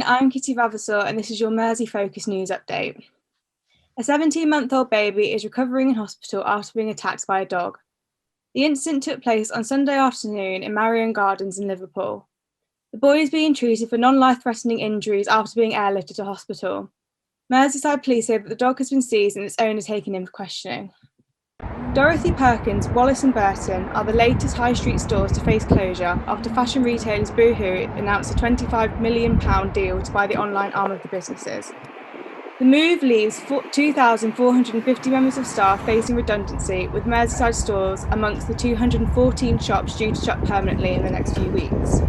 I'm Kitty Vavasour and this is your Mersey Focus News Update. A 17-month-old baby is recovering in hospital after being attacked by a dog. The incident took place on Sunday afternoon in Marion Gardens in Liverpool. The boy is being treated for non-life-threatening injuries after being airlifted to hospital. Merseyside police say that the dog has been seized and its owner taken in for questioning. Dorothy Perkins, Wallace and Burton are the latest high street stores to face closure after fashion retailers Boohoo announced a £25 million deal to buy the online arm of the businesses. The move leaves 2,450 members of staff facing redundancy, with Merseyside stores amongst the 214 shops due to shut permanently in the next few weeks.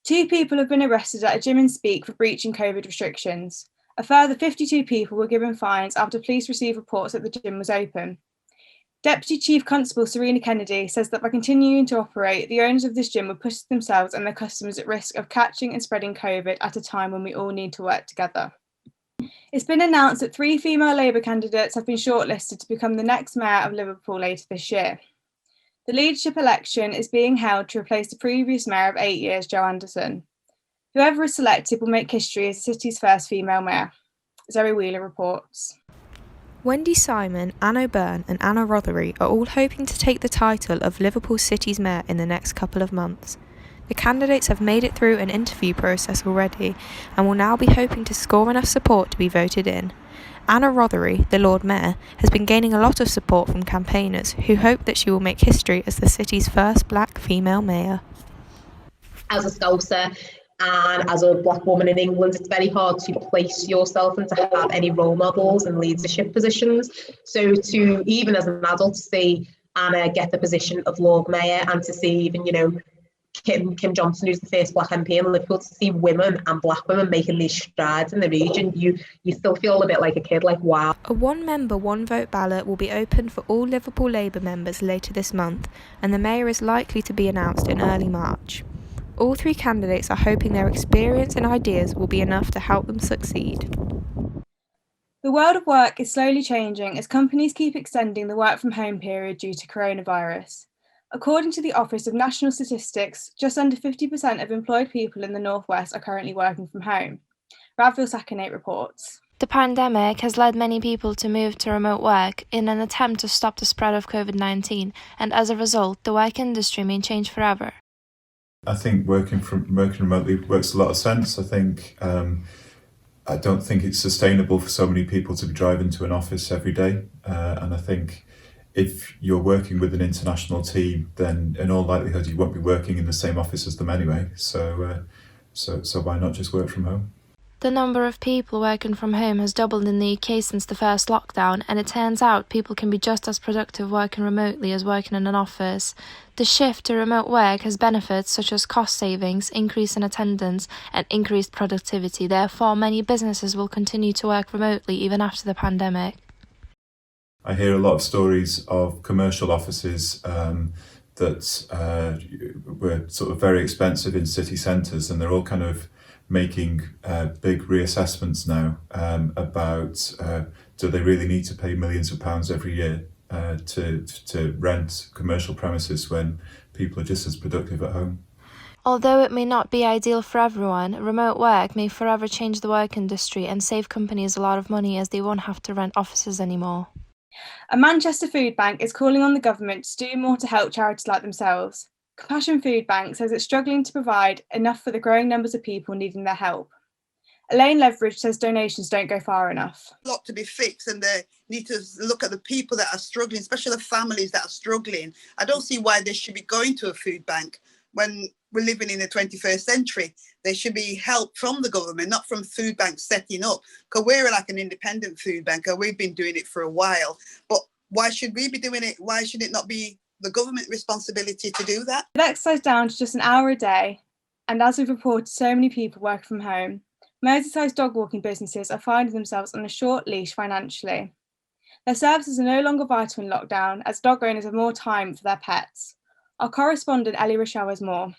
2 people have been arrested at a gym in Speke for breaching COVID restrictions. A further 52 people were given fines after police received reports that the gym was open. Deputy Chief Constable Serena Kennedy says that by continuing to operate, the owners of this gym would put themselves and their customers at risk of catching and spreading COVID at a time when we all need to work together. It's been announced that 3 female Labour candidates have been shortlisted to become the next mayor of Liverpool later this year. The leadership election is being held to replace the previous mayor of 8 years, Jo Anderson. Whoever is selected will make history as the city's first female mayor. Zoe Wheeler reports. Wendy Simon, Anne O'Byrne and Anna Rothery are all hoping to take the title of Liverpool City's mayor in the next couple of months. The candidates have made it through an interview process already and will now be hoping to score enough support to be voted in. Anna Rothery, the Lord Mayor, has been gaining a lot of support from campaigners who hope that she will make history as the city's first black female mayor. As a Scouser and as a black woman in England, it's very hard to place yourself and to have any role models in leadership positions. So to even as an adult see Anna get the position of Lord Mayor and to see even, Kim Johnson, who's the first black MP in Liverpool, to see women and black women making these strides in the region, you still feel a bit like a kid, like wow. A one-member, one-vote ballot will be open for all Liverpool Labour members later this month, and the mayor is likely to be announced in early March. All 3 candidates are hoping their experience and ideas will be enough to help them succeed. The world of work is slowly changing as companies keep extending the work from home period due to coronavirus. According to the Office of National Statistics, just under 50% of employed people in the North West are currently working from home. Radville Sakinate reports. The pandemic has led many people to move to remote work in an attempt to stop the spread of COVID-19, and as a result, the work industry may change forever. I think working remotely makes a lot of sense. I think I don't think it's sustainable for so many people to be driving to an office every day, and I think if you're working with an international team, then in all likelihood you won't be working in the same office as them anyway. So why not just work from home? The number of people working from home has doubled in the UK since the first lockdown, and it turns out people can be just as productive working remotely as working in an office. The shift to remote work has benefits such as cost savings, increase in attendance, and increased productivity. Therefore, many businesses will continue to work remotely even after the pandemic. I hear a lot of stories of commercial offices that were sort of very expensive in city centres, and they're all kind of making big reassessments now about do they really need to pay millions of pounds every year to rent commercial premises when people are just as productive at home. Although it may not be ideal for everyone, remote work may forever change the work industry and save companies a lot of money as they won't have to rent offices anymore. A Manchester food bank is calling on the government to do more to help charities like themselves. Compassion Food Bank says it's struggling to provide enough for the growing numbers of people needing their help. Elaine Leveridge says donations don't go far enough. A lot to be fixed, and they need to look at the people that are struggling, especially the families that are struggling. I don't see why they should be going to a food bank when we're living in the 21st century. There should be help from the government, not from food banks setting up, because we're like an independent food bank and we've been doing it for a while. But why should we be doing it? Why should it not be the government responsibility to do that? With exercise down to just an hour a day, and as we've reported, so many people work from home, Merseyside's dog walking businesses are finding themselves on a short leash financially. Their services are no longer vital in lockdown as dog owners have more time for their pets. Our correspondent Ellie Rochelle has more.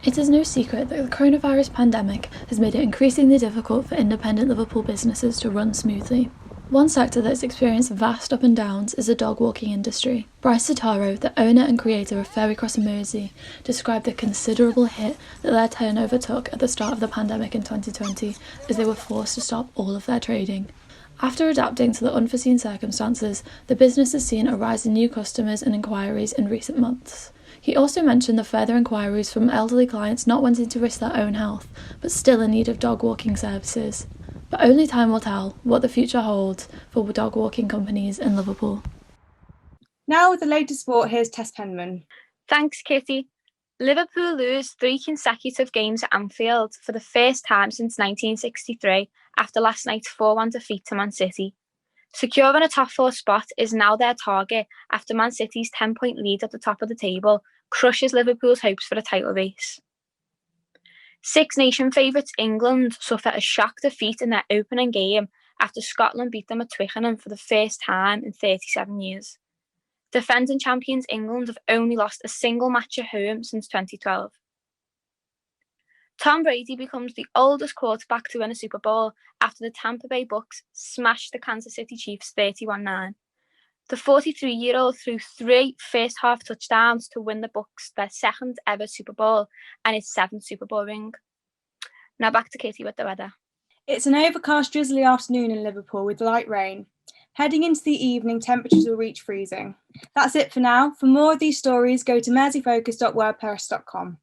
It is no secret that the coronavirus pandemic has made it increasingly difficult for independent Liverpool businesses to run smoothly. One sector that's experienced vast up and downs is the dog walking industry. Bryce Sitaro, the owner and creator of Ferry Cross and Mersey, described the considerable hit that their turnover took at the start of the pandemic in 2020 as they were forced to stop all of their trading. After adapting to the unforeseen circumstances, the business has seen a rise in new customers and inquiries in recent months. He also mentioned the further inquiries from elderly clients not wanting to risk their own health, but still in need of dog walking services. But only time will tell what the future holds for dog walking companies in Liverpool. Now with the latest sport, here's Tess Penman. Thanks, Kitty. Liverpool lose 3 consecutive games at Anfield for the first time since 1963 after last night's 4-1 defeat to Man City. Securing a top 4 spot is now their target after Man City's 10-point lead at the top of the table crushes Liverpool's hopes for a title race. Six Nation favourites England suffer a shock defeat in their opening game after Scotland beat them at Twickenham for the first time in 37 years. Defending champions England have only lost a single match at home since 2012. Tom Brady becomes the oldest quarterback to win a Super Bowl after the Tampa Bay Bucks smashed the Kansas City Chiefs 31-9. The 43-year-old threw 3 first-half touchdowns to win the Bucks their second ever Super Bowl and his 7th Super Bowl ring. Now back to Katie with the weather. It's an overcast, drizzly afternoon in Liverpool with light rain. Heading into the evening, temperatures will reach freezing. That's it for now. For more of these stories, go to merseyfocus.wordpress.com.